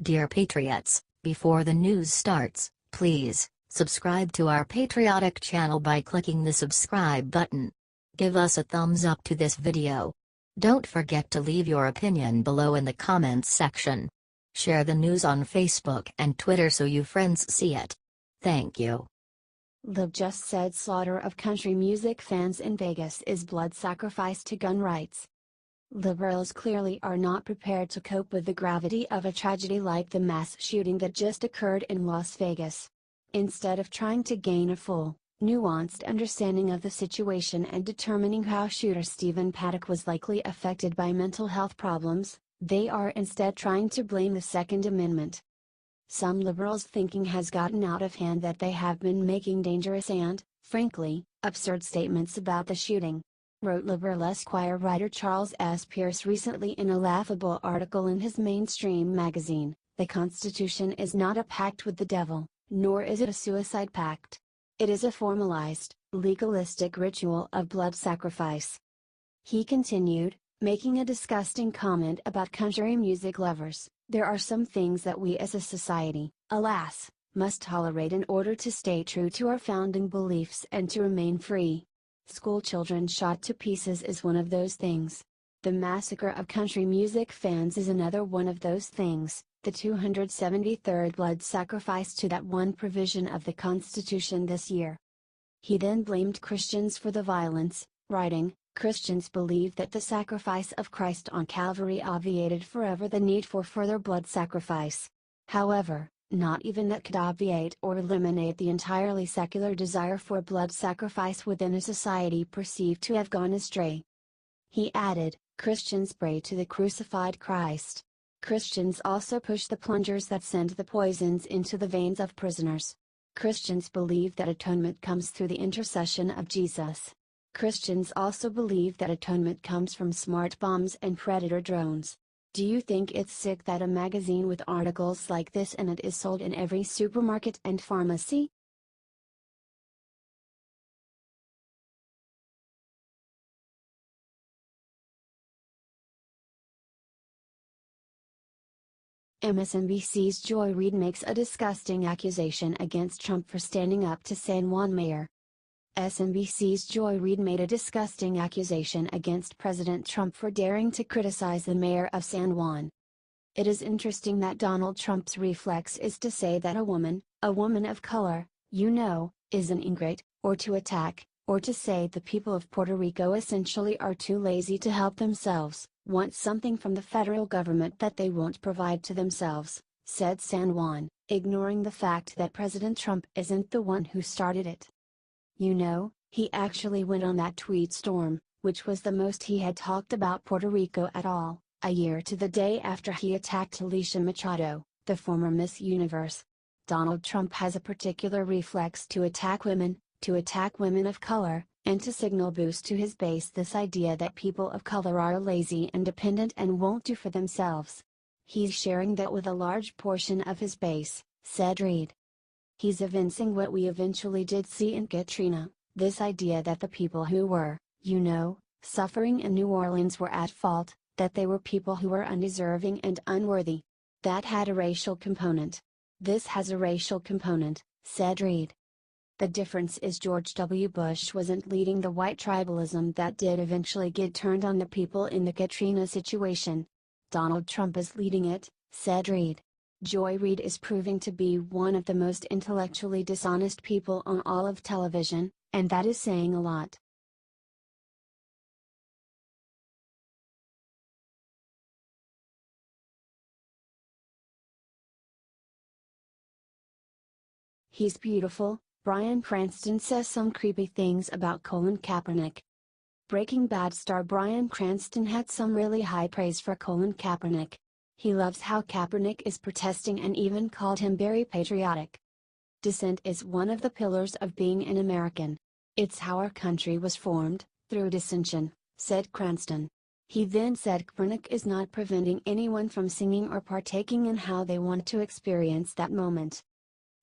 Dear Patriots, before the news starts, please subscribe to our patriotic channel by clicking the subscribe button. Give us a thumbs up to this video. Don't forget to leave your opinion below in the comments section. Share the news on Facebook and Twitter so you friends see it. Thank you. Lib just said slaughter of country music fans in Vegas is blood sacrifice to gun rights. Liberals clearly are not prepared to cope with the gravity of a tragedy like the mass shooting that just occurred in Las Vegas. Instead of trying to gain a full, nuanced understanding of the situation and determining how shooter Stephen Paddock was likely affected by mental health problems, they are instead trying to blame the Second Amendment. Some liberals' thinking has gotten out of hand that they have been making dangerous and, frankly, absurd statements about the shooting, wrote liberal Esquire writer Charles S. Pierce recently in a laughable article in his mainstream magazine. The Constitution is not a pact with the devil, nor is it a suicide pact. It is a formalized, legalistic ritual of blood sacrifice. He continued, making a disgusting comment about country music lovers. There are some things that we as a society, alas, must tolerate in order to stay true to our founding beliefs and to remain free. School children shot to pieces is one of those things. The massacre of country music fans is another one of those things, the 273rd blood sacrifice to that one provision of the Constitution this year. He then blamed Christians for the violence, writing, Christians believe that the sacrifice of Christ on Calvary obviated forever the need for further blood sacrifice. However, not even that could obviate or eliminate the entirely secular desire for blood sacrifice within a society perceived to have gone astray. He added, Christians pray to the crucified Christ. Christians also push the plungers that send the poisons into the veins of prisoners. Christians believe that atonement comes through the intercession of Jesus. Christians also believe that atonement comes from smart bombs and predator drones. Do you think it's sick that a magazine with articles like this in it is sold in every supermarket and pharmacy? MSNBC's Joy Reid makes a disgusting accusation against Trump for standing up to San Juan mayor. MSNBC's Joy Reid made a disgusting accusation against President Trump for daring to criticize the mayor of San Juan. It is interesting that Donald Trump's reflex is to say that a woman of color, is an ingrate, or to attack, or to say the people of Puerto Rico essentially are too lazy to help themselves, want something from the federal government that they won't provide to themselves, said San Juan, ignoring the fact that President Trump isn't the one who started it. He actually went on that tweet storm, which was the most he had talked about Puerto Rico at all, a year to the day after he attacked Alicia Machado, the former Miss Universe. Donald Trump has a particular reflex to attack women of color, and to signal boost to his base this idea that people of color are lazy and dependent and won't do for themselves. He's sharing that with a large portion of his base, said Reid. He's evincing what we eventually did see in Katrina, this idea that the people who were, suffering in New Orleans were at fault, that they were people who were undeserving and unworthy. That had a racial component. This has a racial component, said Reid. The difference is George W. Bush wasn't leading the white tribalism that did eventually get turned on the people in the Katrina situation. Donald Trump is leading it, said Reid. Joy Reid is proving to be one of the most intellectually dishonest people on all of television, and that is saying a lot. He's beautiful, Bryan Cranston says some creepy things about Colin Kaepernick. Breaking Bad star Bryan Cranston had some really high praise for Colin Kaepernick. He loves how Kaepernick is protesting and even called him very patriotic. Dissent is one of the pillars of being an American. It's how our country was formed, through dissension, said Cranston. He then said Kaepernick is not preventing anyone from singing or partaking in how they want to experience that moment.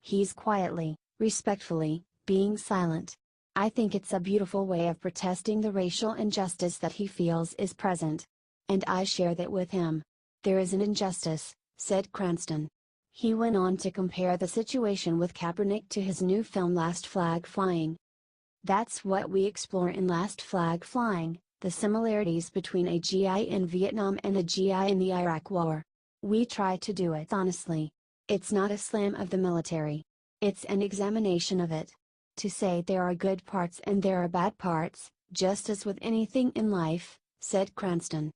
He's quietly, respectfully, being silent. I think it's a beautiful way of protesting the racial injustice that he feels is present. And I share that with him. There is an injustice, said Cranston. He went on to compare the situation with Kaepernick to his new film Last Flag Flying. That's what we explore in Last Flag Flying, the similarities between a GI in Vietnam and a GI in the Iraq War. We try to do it honestly. It's not a slam of the military. It's an examination of it. To say there are good parts and there are bad parts, just as with anything in life, said Cranston.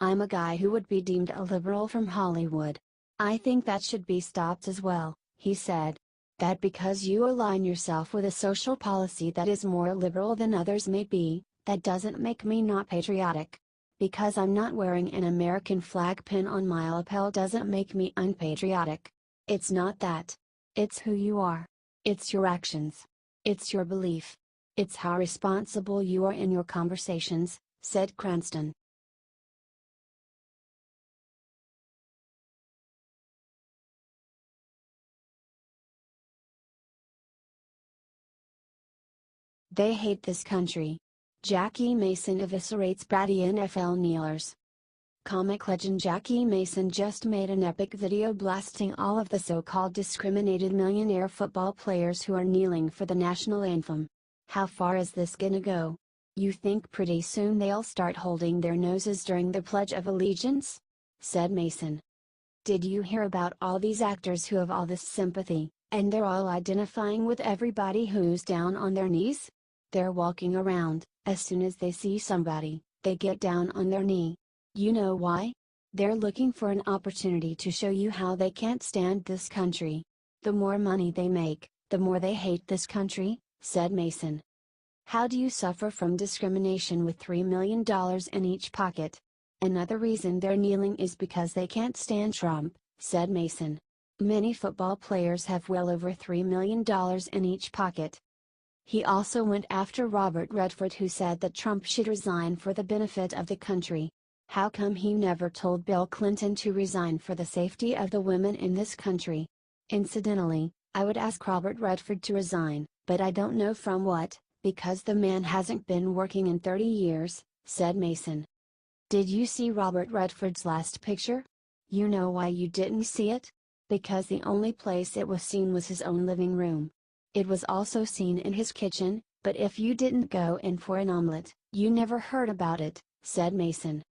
I'm a guy who would be deemed a liberal from Hollywood. I think that should be stopped as well, he said. That because you align yourself with a social policy that is more liberal than others may be, that doesn't make me not patriotic. Because I'm not wearing an American flag pin on my lapel doesn't make me unpatriotic. It's not that. It's who you are. It's your actions. It's your belief. It's how responsible you are in your conversations, said Cranston. They hate this country. Jackie Mason eviscerates bratty NFL kneelers. Comic legend Jackie Mason just made an epic video blasting all of the so-called discriminated millionaire football players who are kneeling for the national anthem. How far is this gonna go? You think pretty soon they'll start holding their noses during the Pledge of Allegiance? Said Mason. Did you hear about all these actors who have all this sympathy, and they're all identifying with everybody who's down on their knees? They're walking around, as soon as they see somebody, they get down on their knee. You know why? They're looking for an opportunity to show you how they can't stand this country. The more money they make, the more they hate this country, said Mason. How do you suffer from discrimination with $3 million in each pocket? Another reason they're kneeling is because they can't stand Trump, said Mason. Many football players have well over $3 million in each pocket. He also went after Robert Redford, who said that Trump should resign for the benefit of the country. How come he never told Bill Clinton to resign for the safety of the women in this country? Incidentally, I would ask Robert Redford to resign, but I don't know from what, because the man hasn't been working in 30 years, said Mason. Did you see Robert Redford's last picture? You know why you didn't see it? Because the only place it was seen was his own living room. It was also seen in his kitchen, but if you didn't go in for an omelet, you never heard about it, said Mason.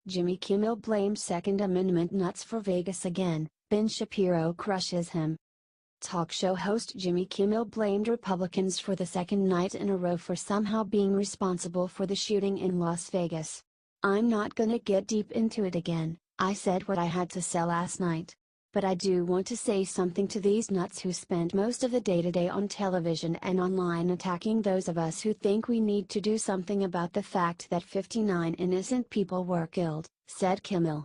Jimmy Kimmel blames Second Amendment nuts for Vegas again, Ben Shapiro crushes him. Talk show host Jimmy Kimmel blamed Republicans for the second night in a row for somehow being responsible for the shooting in Las Vegas. I'm not gonna get deep into it again, I said what I had to say last night. But I do want to say something to these nuts who spend most of the day today on television and online attacking those of us who think we need to do something about the fact that 59 innocent people were killed, said Kimmel.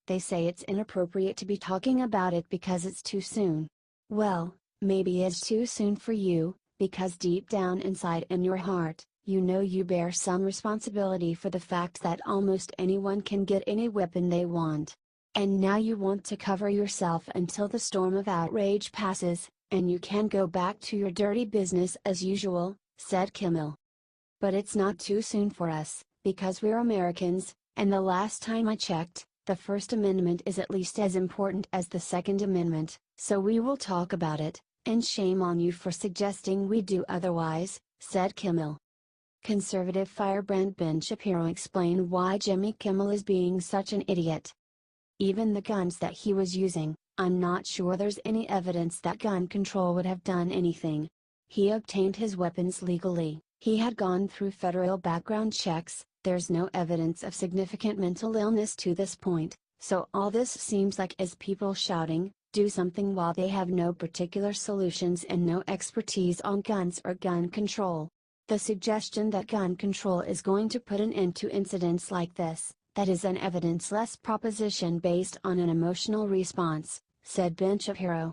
They say it's inappropriate to be talking about it because it's too soon. Well, maybe it's too soon for you, because deep down inside in your heart, you know you bear some responsibility for the fact that almost anyone can get any weapon they want. And now you want to cover yourself until the storm of outrage passes, and you can go back to your dirty business as usual, said Kimmel. But it's not too soon for us, because we're Americans, and the last time I checked, the First Amendment is at least as important as the Second Amendment, so we will talk about it, and shame on you for suggesting we do otherwise, said Kimmel. Conservative firebrand Ben Shapiro explained why Jimmy Kimmel is being such an idiot. Even the guns that he was using, I'm not sure there's any evidence that gun control would have done anything. He obtained his weapons legally, he had gone through federal background checks, there's no evidence of significant mental illness to this point, so all this seems like is people shouting, do something while they have no particular solutions and no expertise on guns or gun control. The suggestion that gun control is going to put an end to incidents like this, that is an evidence-less proposition based on an emotional response, said Ben Shapiro.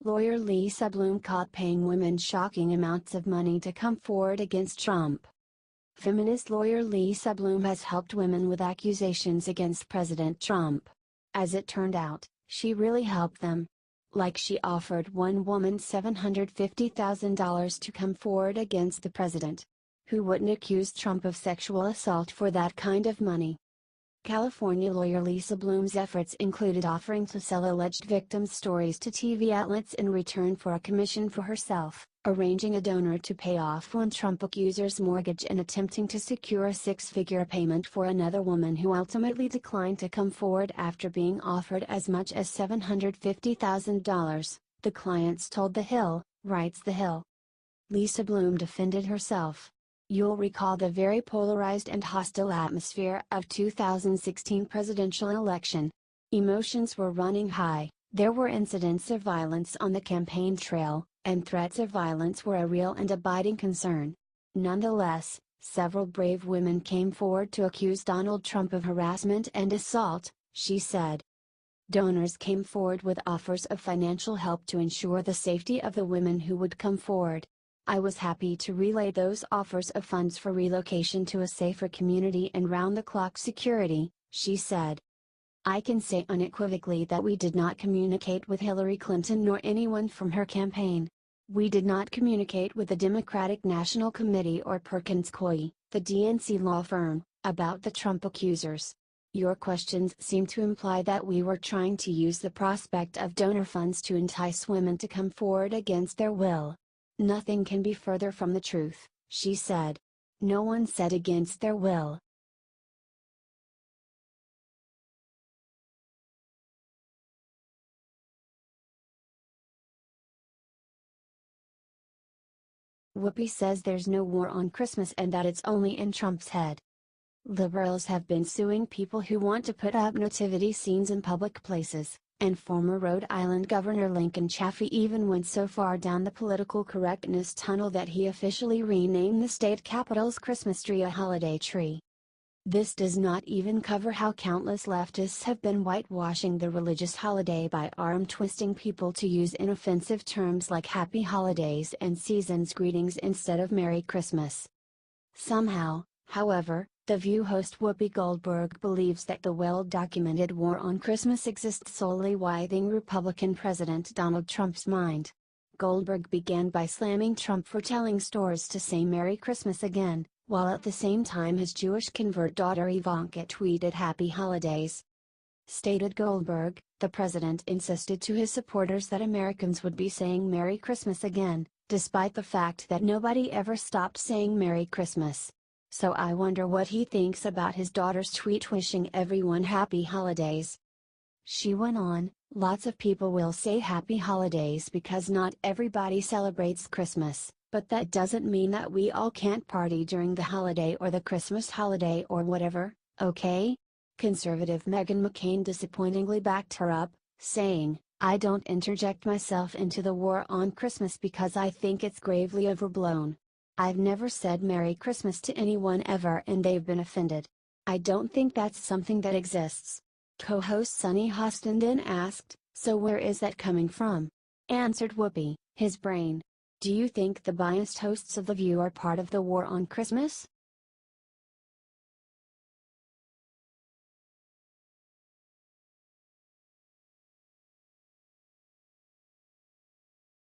Lawyer Lisa Bloom caught paying women shocking amounts of money to come forward against Trump. Feminist lawyer Lisa Bloom has helped women with accusations against President Trump. As it turned out, she really helped them. Like she offered one woman $750,000 to come forward against the president. Who wouldn't accuse Trump of sexual assault for that kind of money? California lawyer Lisa Bloom's efforts included offering to sell alleged victims' stories to TV outlets in return for a commission for herself, arranging a donor to pay off one Trump accuser's mortgage, and attempting to secure a six-figure payment for another woman who ultimately declined to come forward after being offered as much as $750,000, the clients told The Hill, writes The Hill. Lisa Bloom defended herself. You'll recall the very polarized and hostile atmosphere of 2016 presidential election. Emotions were running high, there were incidents of violence on the campaign trail, and threats of violence were a real and abiding concern. Nonetheless, several brave women came forward to accuse Donald Trump of harassment and assault, she said. Donors came forward with offers of financial help to ensure the safety of the women who would come forward. I was happy to relay those offers of funds for relocation to a safer community and round-the-clock security, she said. I can say unequivocally that we did not communicate with Hillary Clinton nor anyone from her campaign. We did not communicate with the Democratic National Committee or Perkins Coie, the DNC law firm, about the Trump accusers. Your questions seem to imply that we were trying to use the prospect of donor funds to entice women to come forward against their will. Nothing can be further from the truth, she said. No one said against their will. Whoopi says there's no war on Christmas and that it's only in Trump's head. Liberals have been suing people who want to put up nativity scenes in public places, and former Rhode Island Governor Lincoln Chafee even went so far down the political correctness tunnel that he officially renamed the state capitol's Christmas tree a holiday tree. This does not even cover how countless leftists have been whitewashing the religious holiday by arm-twisting people to use inoffensive terms like Happy Holidays and Season's Greetings instead of Merry Christmas. Somehow, however, The View host Whoopi Goldberg believes that the well-documented war on Christmas exists solely within Republican President Donald Trump's mind. Goldberg began by slamming Trump for telling stores to say Merry Christmas again, while at the same time his Jewish convert daughter Ivanka tweeted Happy Holidays. Stated Goldberg, the president insisted to his supporters that Americans would be saying Merry Christmas again, despite the fact that nobody ever stopped saying Merry Christmas. So I wonder what he thinks about his daughter's tweet wishing everyone happy holidays. She went on, lots of people will say happy holidays because not everybody celebrates Christmas, but that doesn't mean that we all can't party during the holiday or the Christmas holiday or whatever, okay? Conservative Meghan McCain disappointingly backed her up, saying, I don't interject myself into the war on Christmas because I think it's gravely overblown. I've never said Merry Christmas to anyone ever and they've been offended. I don't think that's something that exists. Co-host Sunny Hostin then asked, so where is that coming from? Answered Whoopi, his brain. Do you think the biased hosts of The View are part of the war on Christmas?